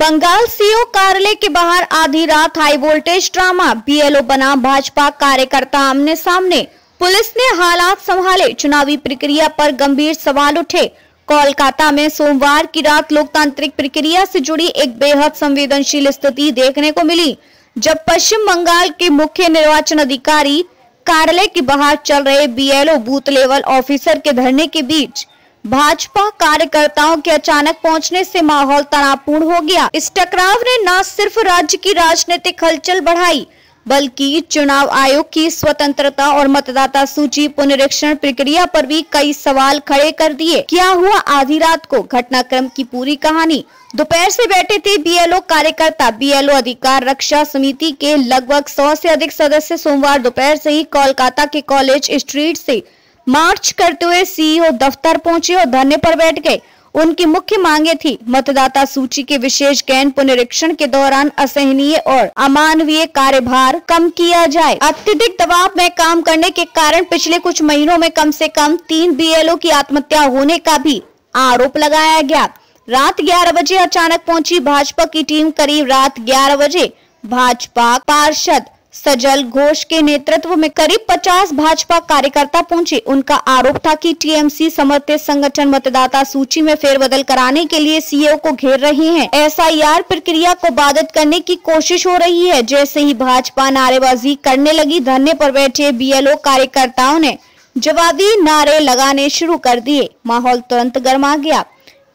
Bengal CO कार्यालय के बाहर आधी रात हाई वोल्टेज ड्रामा, बीएलओ बनाम भाजपा कार्यकर्ता आमने सामने। पुलिस ने हालात संभाले, चुनावी प्रक्रिया पर गंभीर सवाल उठे। कोलकाता में सोमवार की रात लोकतांत्रिक प्रक्रिया से जुड़ी एक बेहद संवेदनशील स्थिति देखने को मिली, जब पश्चिम बंगाल के मुख्य निर्वाचन अधिकारी कार्यालय के बाहर चल रहे बीएलओ बूथ लेवल ऑफिसर के धरने के बीच भाजपा कार्यकर्ताओं के अचानक पहुंचने से माहौल तनावपूर्ण हो गया। इस टकराव ने न सिर्फ राज्य की राजनीतिक हलचल बढ़ाई, बल्कि चुनाव आयोग की स्वतंत्रता और मतदाता सूची पुनरीक्षण प्रक्रिया पर भी कई सवाल खड़े कर दिए। क्या हुआ आधी रात को, घटनाक्रम की पूरी कहानी। दोपहर से बैठे थे बीएलओ कार्यकर्ता। बीएलओ अधिकार रक्षा समिति के लगभग 100 से अधिक सदस्य सोमवार दोपहर से ही कोलकाता के कॉलेज स्ट्रीट से मार्च करते हुए सीईओ दफ्तर पहुंचे और धरने पर बैठ गए। उनकी मुख्य मांगे थी मतदाता सूची के विशेष गहन पुनरीक्षण के दौरान असहनीय और अमानवीय कार्यभार कम किया जाए। अत्यधिक दबाव में काम करने के कारण पिछले कुछ महीनों में कम से कम 3 बीएलओ की आत्महत्या होने का भी आरोप लगाया गया। रात 11 बजे अचानक पहुंची भाजपा की टीम। करीब रात 11 बजे भाजपा पार्षद सजल घोष के नेतृत्व में करीब 50 भाजपा कार्यकर्ता पहुंचे। उनका आरोप था कि टीएमसी समर्थित संगठन मतदाता सूची में फेरबदल कराने के लिए सीईओ को घेर रहे हैं। एसआईआर प्रक्रिया को बाधित करने की कोशिश हो रही है। जैसे ही भाजपा नारेबाजी करने लगी, धरने पर बैठे बीएलओ कार्यकर्ताओं ने जवाबी नारे लगाने शुरू कर दिए। माहौल तुरंत गर्मा गया।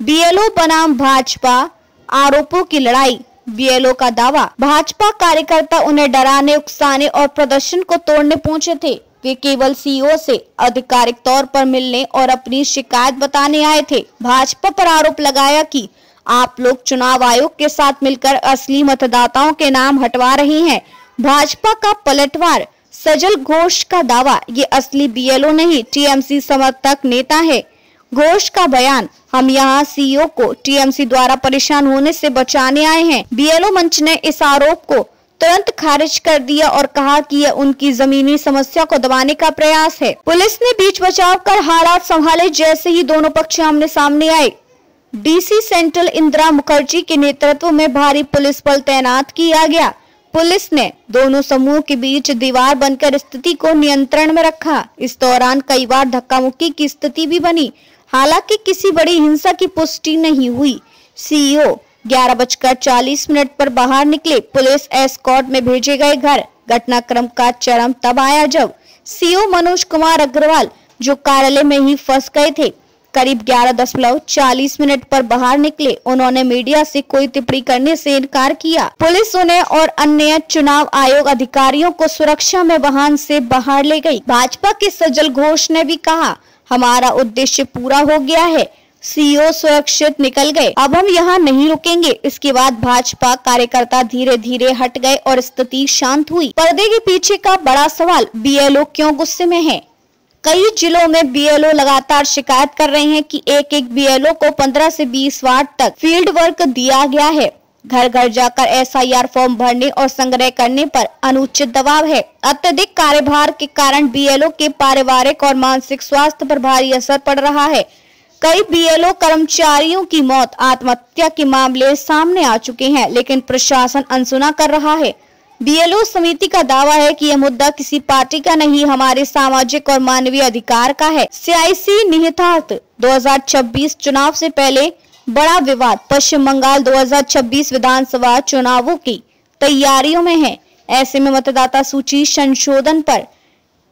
बीएलओ बनाम भाजपा, आरोपों की लड़ाई। बीएलओ का दावा, भाजपा कार्यकर्ता उन्हें डराने, उकसाने और प्रदर्शन को तोड़ने पहुंचे थे। वे केवल सीईओ से आधिकारिक तौर पर मिलने और अपनी शिकायत बताने आए थे। भाजपा पर आरोप लगाया कि आप लोग चुनाव आयोग के साथ मिलकर असली मतदाताओं के नाम हटवा रहे हैं। भाजपा का पलटवार, सजल घोष का दावा, ये असली बीएलओ नहीं, टीएमसी समर्थक नेता है। घोष का बयान, हम यहाँ सीईओ को टीएमसी द्वारा परेशान होने से बचाने आए हैं। बीएलओ मंच ने इस आरोप को तुरंत खारिज कर दिया और कहा कि यह उनकी जमीनी समस्या को दबाने का प्रयास है। पुलिस ने बीच बचाव कर हालात संभाले। जैसे ही दोनों पक्ष आमने सामने आए, डीसी सेंट्रल इंदिरा मुखर्जी के नेतृत्व में भारी पुलिस बल तैनात किया गया। पुलिस ने दोनों समूह के बीच दीवार बनकर स्थिति को नियंत्रण में रखा। इस दौरान कई बार धक्का मुक्की की स्थिति भी बनी, हालांकि किसी बड़ी हिंसा की पुष्टि नहीं हुई। सीईओ 11:40 पर बाहर निकले। पुलिस एस्कॉर्ट में भेजे गए घर। घटनाक्रम का चरम तब आया जब सीईओ मनोज कुमार अग्रवाल, जो कार्यालय में ही फंस गए थे, करीब 11:40 पर बाहर निकले। उन्होंने मीडिया से कोई टिप्पणी करने से इनकार किया। पुलिस उन्हें और अन्य चुनाव आयोग अधिकारियों को सुरक्षा में वाहन से बाहर ले गई। भाजपा के सजल घोष ने भी कहा, हमारा उद्देश्य पूरा हो गया है, सीईओ सुरक्षित निकल गए, अब हम यहाँ नहीं रुकेंगे। इसके बाद भाजपा कार्यकर्ता धीरे धीरे हट गए और स्थिति शांत हुई। पर्दे के पीछे का बड़ा सवाल, बीएलओ क्यों गुस्से में है। कई जिलों में बीएलओ लगातार शिकायत कर रहे हैं कि एक बीएलओ को 15 से 20 वार्ड तक फील्ड वर्क दिया गया है। घर घर जाकर एसआईआर फॉर्म भरने और संग्रह करने पर अनुचित दबाव है। अत्यधिक कार्यभार के कारण बीएलओ के पारिवारिक और मानसिक स्वास्थ्य पर भारी असर पड़ रहा है। कई बीएलओ कर्मचारियों की मौत, आत्महत्या के मामले सामने आ चुके हैं, लेकिन प्रशासन अनसुना कर रहा है। बीएलओ समिति का दावा है कि यह मुद्दा किसी पार्टी का नहीं, हमारे सामाजिक और मानवीय अधिकार का है। सियासी निहितार्थ, 2026 चुनाव से पहले बड़ा विवाद। पश्चिम बंगाल 2026 विधानसभा चुनावों की तैयारियों में है। ऐसे में मतदाता सूची संशोधन पर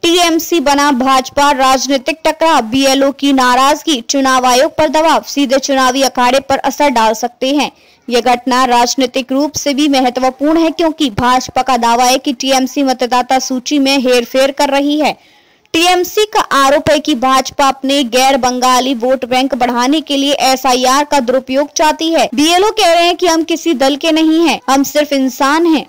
टीएमसी बना भाजपा, राजनीतिक टकराव, बीएलओ की नाराजगी, चुनाव आयोग पर दबाव सीधे चुनावी अखाड़े पर असर डाल सकते हैं। यह घटना राजनीतिक रूप से भी महत्वपूर्ण है, क्योंकि भाजपा का दावा है कि टीएमसी मतदाता सूची में हेरफेर कर रही है। टीएमसी का आरोप है कि भाजपा अपने गैर बंगाली वोट बैंक बढ़ाने के लिए एसआईआर का दुरुपयोग चाहती है। बीएलओ कह रहे हैं कि हम किसी दल के नहीं हैं, हम सिर्फ इंसान हैं।